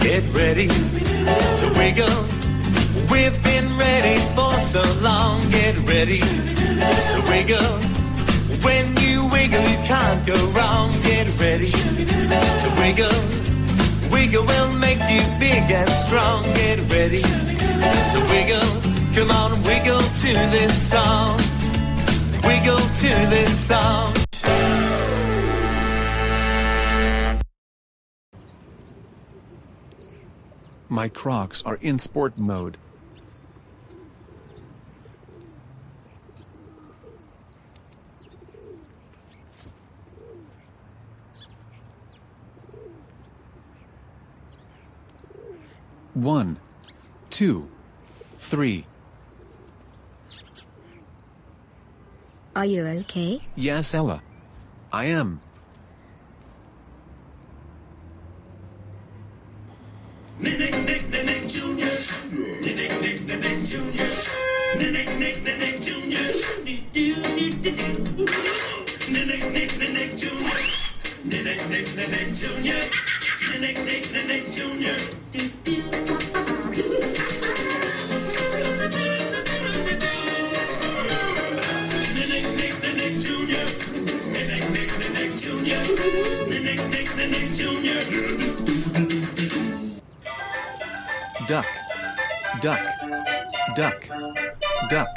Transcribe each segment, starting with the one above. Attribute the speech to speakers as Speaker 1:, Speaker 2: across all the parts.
Speaker 1: Get ready to wiggle. We've been ready for so long. Get ready to wiggle. When you wiggle, you can't go wrong. Get ready to wiggle. Wiggle will make you big and strong. Get ready to wiggle. Come on, wiggle to this song. Wiggle to this song.
Speaker 2: My Crocs are in sport mode. One, 2, 3.
Speaker 3: Are you okay?
Speaker 2: Yes, Ella. I am.
Speaker 4: Nick Junior. Nick Junior. Nick Junior. Nick Junior. Nick Junior.
Speaker 2: Duck, duck, duck, duck,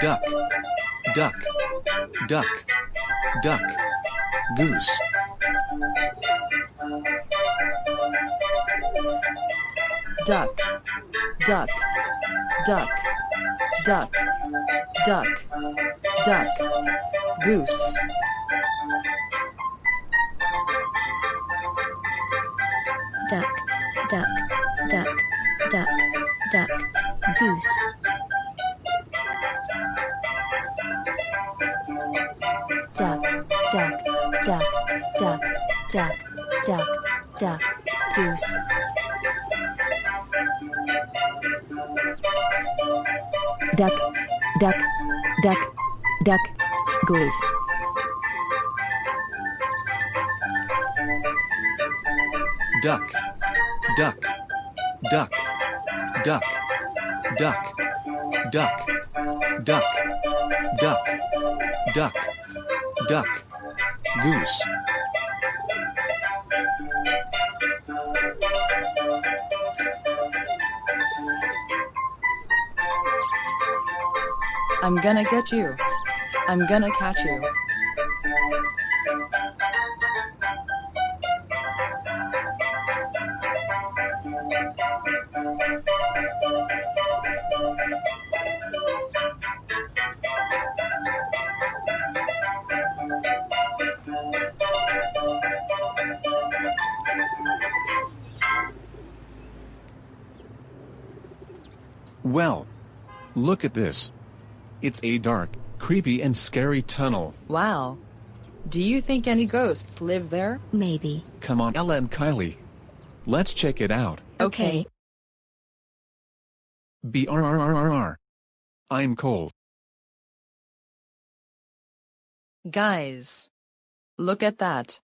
Speaker 2: duck, duck, duck, duck, goose.
Speaker 5: Duck, duck, duck, duck, duck, duck, goose.
Speaker 3: Duck, duck, duck, duck, duck, goose. Duck, duck, duck, duck, duck, duck, duck, goose.
Speaker 6: Duck, duck, duck, duck, goose.
Speaker 2: Duck, duck, duck, duck, duck, duck, duck, duck, duck, duck, goose.
Speaker 5: I'm gonna get you. I'm gonna catch you.
Speaker 2: Well, look at this. It's a dark, creepy and scary tunnel.
Speaker 5: Wow. Do you think any ghosts live there?
Speaker 3: Maybe.
Speaker 2: Come on, Ella and Kylie. Let's check it out.
Speaker 5: Okay.
Speaker 2: BRRRRR. I'm cold.
Speaker 5: Guys. Look at that.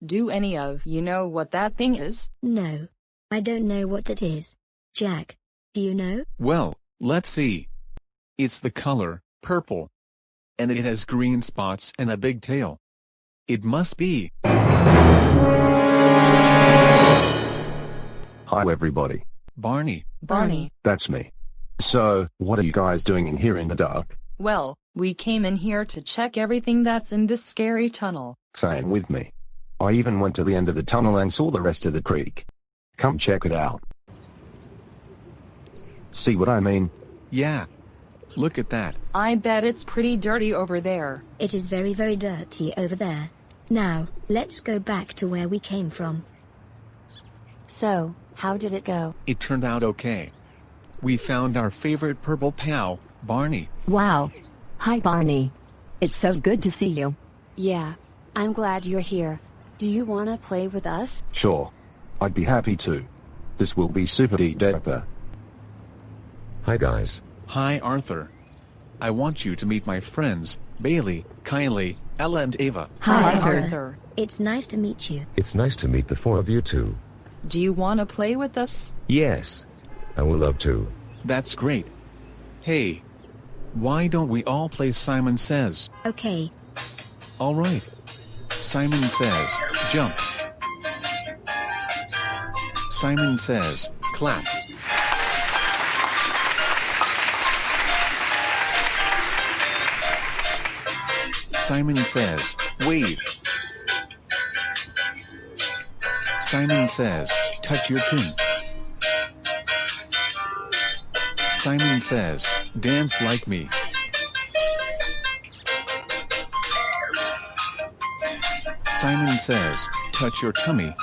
Speaker 5: Do any of you know what that thing is?
Speaker 3: No. I don't know what that is. Jack, do you know?
Speaker 2: Well, let's see. It's the color purple. And it has green spots and a big tail. It must be.
Speaker 7: Hi everybody.
Speaker 2: Barney.
Speaker 5: Barney.
Speaker 7: That's me. So, what are you guys doing in here in the dark?
Speaker 5: Well, we came in here to check everything that's in this scary tunnel.
Speaker 7: Same with me. I even went to the end of the tunnel and saw the rest of the creek. Come check it out. See what I mean?
Speaker 2: Yeah. Look at that.
Speaker 5: I bet it's pretty dirty over there.
Speaker 3: It is very, very dirty over there. Now, let's go back to where we came from.
Speaker 6: So, how did it go?
Speaker 2: It turned out okay. We found our favorite purple pal, Barney.
Speaker 6: Wow. Hi Barney. It's so good to see you.
Speaker 8: Yeah. I'm glad you're here. Do you wanna play with us?
Speaker 7: Sure. I'd be happy to. This will be super duper.
Speaker 9: Hi guys.
Speaker 2: Hi Arthur. I want you to meet my friends, Bailey, Kylie, Ella and Ava.
Speaker 3: Hi,
Speaker 5: Arthur.
Speaker 3: It's nice to meet you.
Speaker 9: It's nice to meet the four of you too.
Speaker 5: Do you want to play with us?
Speaker 9: Yes. I would love to.
Speaker 2: That's great. Hey. Why don't we all play Simon Says?
Speaker 3: Okay.
Speaker 2: All right. Simon Says, jump. Simon Says, clap. Simon Says, wave. Simon Says, touch your chin. Simon Says, dance like me. Simon Says, touch your tummy.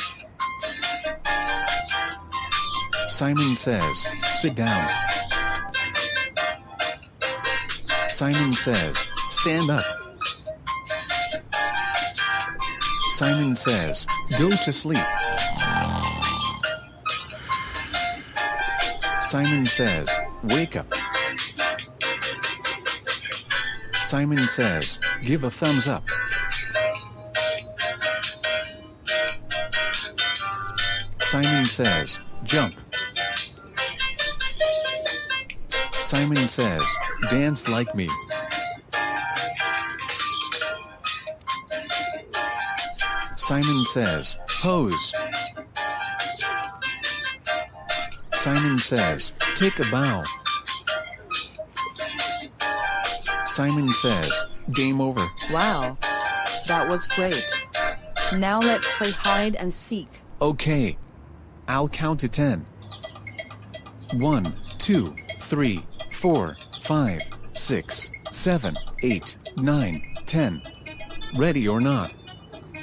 Speaker 2: Simon Says, sit down. Simon Says, stand up. Simon Says, go to sleep. Simon Says, wake up. Simon Says, give a thumbs up. Simon Says, jump. Simon Says, dance like me. Simon Says, pose. Simon Says, take a bow. Simon Says, game over.
Speaker 5: Wow. That was great. Now let's play hide and seek.
Speaker 2: Okay. I'll count to 10. 1, 2, 3, 4, 5, 6, 7, 8, 9, 10. Ready or not?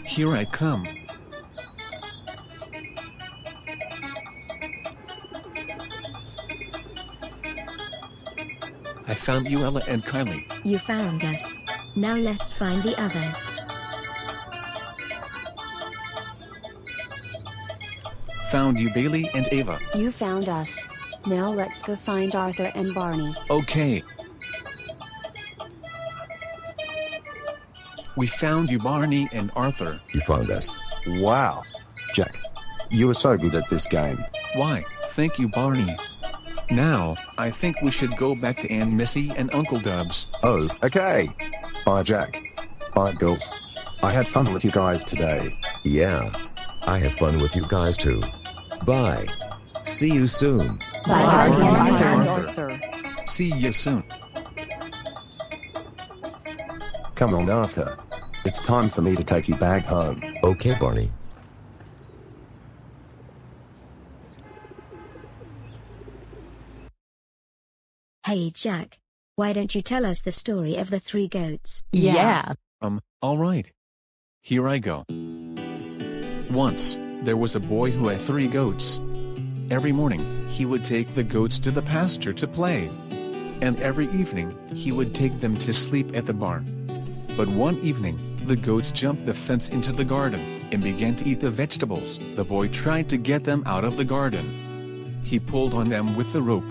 Speaker 2: Here I come. I found you, Ella and Kylie.
Speaker 3: You found us. Now let's find the others.
Speaker 2: Found you, Bailey and Ava.
Speaker 8: You found us. Now let's go find Arthur and Barney.
Speaker 2: Okay. We found you, Barney and Arthur.
Speaker 9: You found us.
Speaker 7: Wow. Jack, you are so good at this game.
Speaker 2: Why, thank you, Barney. Now, I think we should go back to Aunt Missy and Uncle Dubs.
Speaker 7: Oh, okay. Bye, Jack. Bye, Golf. I had fun with you guys today.
Speaker 9: Yeah. I had fun with you guys too. Bye. See you soon.
Speaker 8: Bye,
Speaker 2: Arthur.
Speaker 5: Arthur.
Speaker 2: See you soon.
Speaker 7: Come on, Arthur. It's time for me to take you back home.
Speaker 9: Okay, Barney.
Speaker 3: Hey Jack. Why don't you tell us the story of the three goats?
Speaker 5: Yeah.
Speaker 2: All right. Here I go. Once, there was a boy who had 3 goats. Every morning, he would take the goats to the pasture to play. And every evening, he would take them to sleep at the barn. But one evening, the goats jumped the fence into the garden, and began to eat the vegetables. The boy tried to get them out of the garden. He pulled on them with the rope.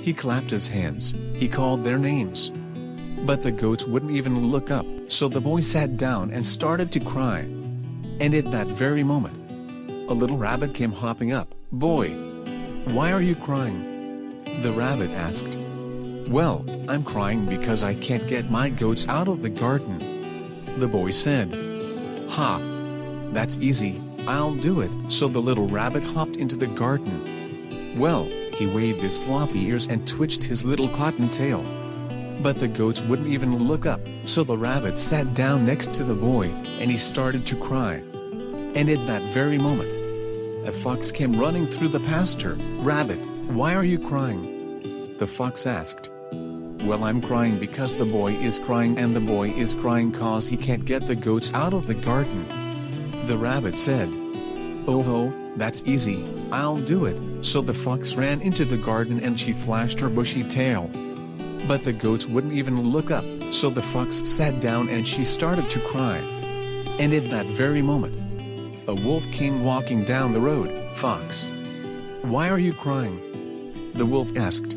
Speaker 2: He clapped his hands, he called their names. But the goats wouldn't even look up, so the boy sat down and started to cry. And at that very moment, a little rabbit came hopping up. Boy, why are you crying? The rabbit asked. Well, I'm crying because I can't get my goats out of the garden. The boy said. Ha! That's easy, I'll do it. So the little rabbit hopped into the garden. Well, he waved his floppy ears and twitched his little cotton tail. But the goats wouldn't even look up, so the rabbit sat down next to the boy, and he started to cry. And at that very moment, a fox came running through the pasture. Rabbit, why are you crying? The fox asked. Well, I'm crying because the boy is crying, and the boy is crying cause he can't get the goats out of the garden. The rabbit said. Oh ho, that's easy, I'll do it. So the fox ran into the garden and she flashed her bushy tail. But the goats wouldn't even look up, so the fox sat down and she started to cry. And at that very moment, a wolf came walking down the road. Fox, why are you crying? The wolf asked.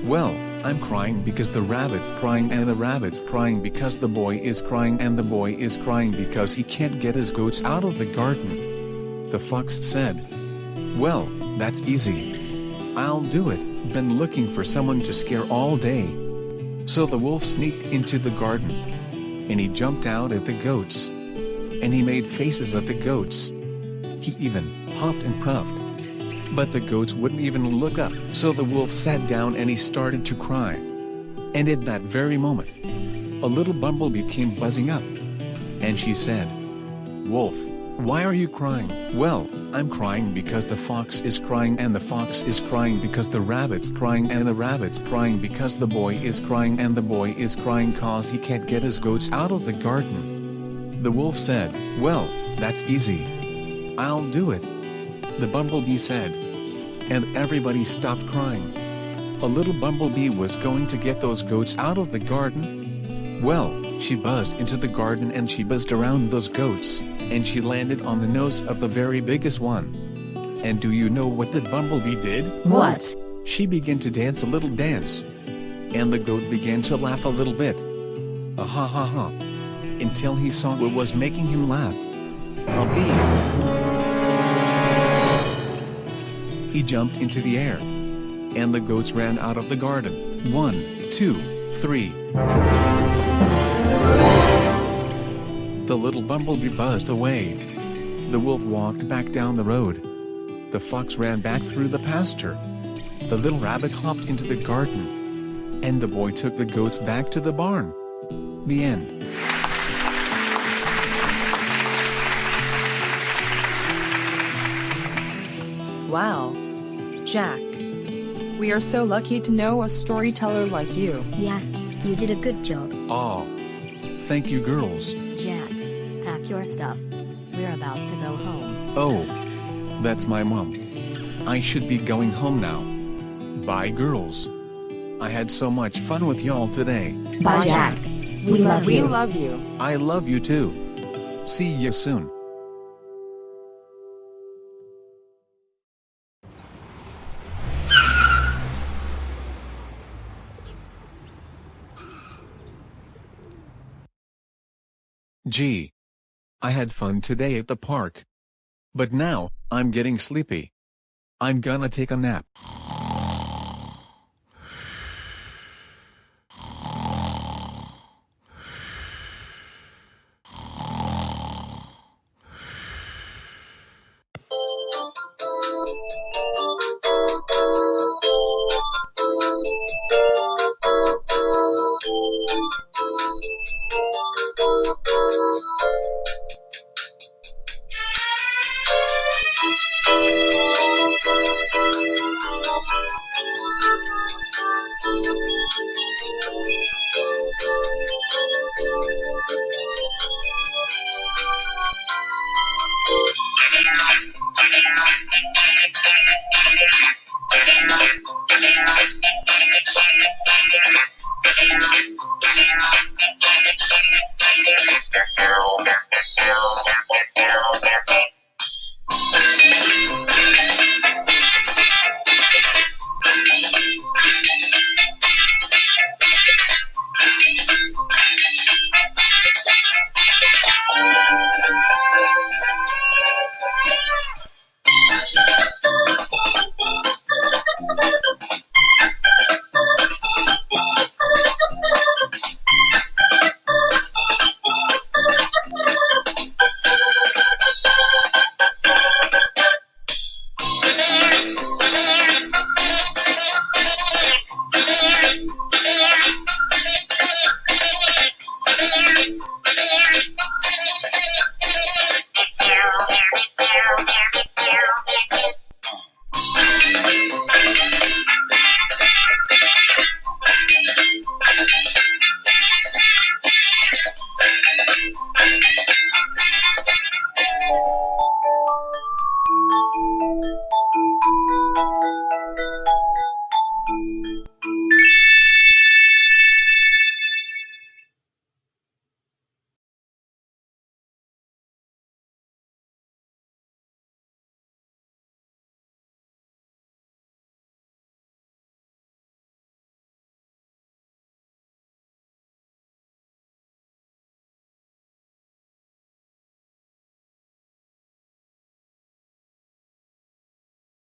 Speaker 2: Well, I'm crying because the rabbit's crying and the rabbit's crying because the boy is crying and the boy is crying because he can't get his goats out of the garden. The fox said, "Well, that's easy. I'll do it. Been looking for someone to scare all day." So the wolf sneaked into the garden. And he jumped out at the goats. And he made faces at the goats. He even huffed and puffed. But the goats wouldn't even look up, so the wolf sat down and he started to cry. And at that very moment, a little bumblebee came buzzing up. And she said, "Wolf, why are you crying?" "Well, I'm crying because the fox is crying and the fox is crying because the rabbit's crying and the rabbit's crying because the boy is crying and the boy is crying 'cause he can't get his goats out of the garden." The wolf said, "Well, that's easy. I'll do it," the bumblebee said. And everybody stopped crying. A little bumblebee was going to get those goats out of the garden. Well, she buzzed into the garden and she buzzed around those goats, and she landed on the nose of the very biggest one. And do you know what the bumblebee did?
Speaker 3: What?
Speaker 2: She began to dance a little dance. And the goat began to laugh a little bit. Ha ha ha. Until he saw what was making him laugh. A bee. He jumped into the air. And the goats ran out of the garden. 1, 2, 3. The little bumblebee buzzed away. The wolf walked back down the road. The fox ran back through the pasture. The little rabbit hopped into the garden. And the boy took the goats back to the barn. The end.
Speaker 5: Wow. Jack. We are so lucky to know a storyteller like you.
Speaker 3: Yeah, you did a good job.
Speaker 2: Aw. Thank you, girls.
Speaker 8: Jack, pack your stuff. We're about to go home.
Speaker 2: Oh. That's my mom. I should be going home now. Bye, girls. I had so much fun with y'all today.
Speaker 3: Bye, Jack. We love
Speaker 5: We
Speaker 3: you.
Speaker 5: love you.
Speaker 2: I love you too. See ya soon. Gee. I had fun today at the park. But now, I'm getting sleepy. I'm gonna take a nap.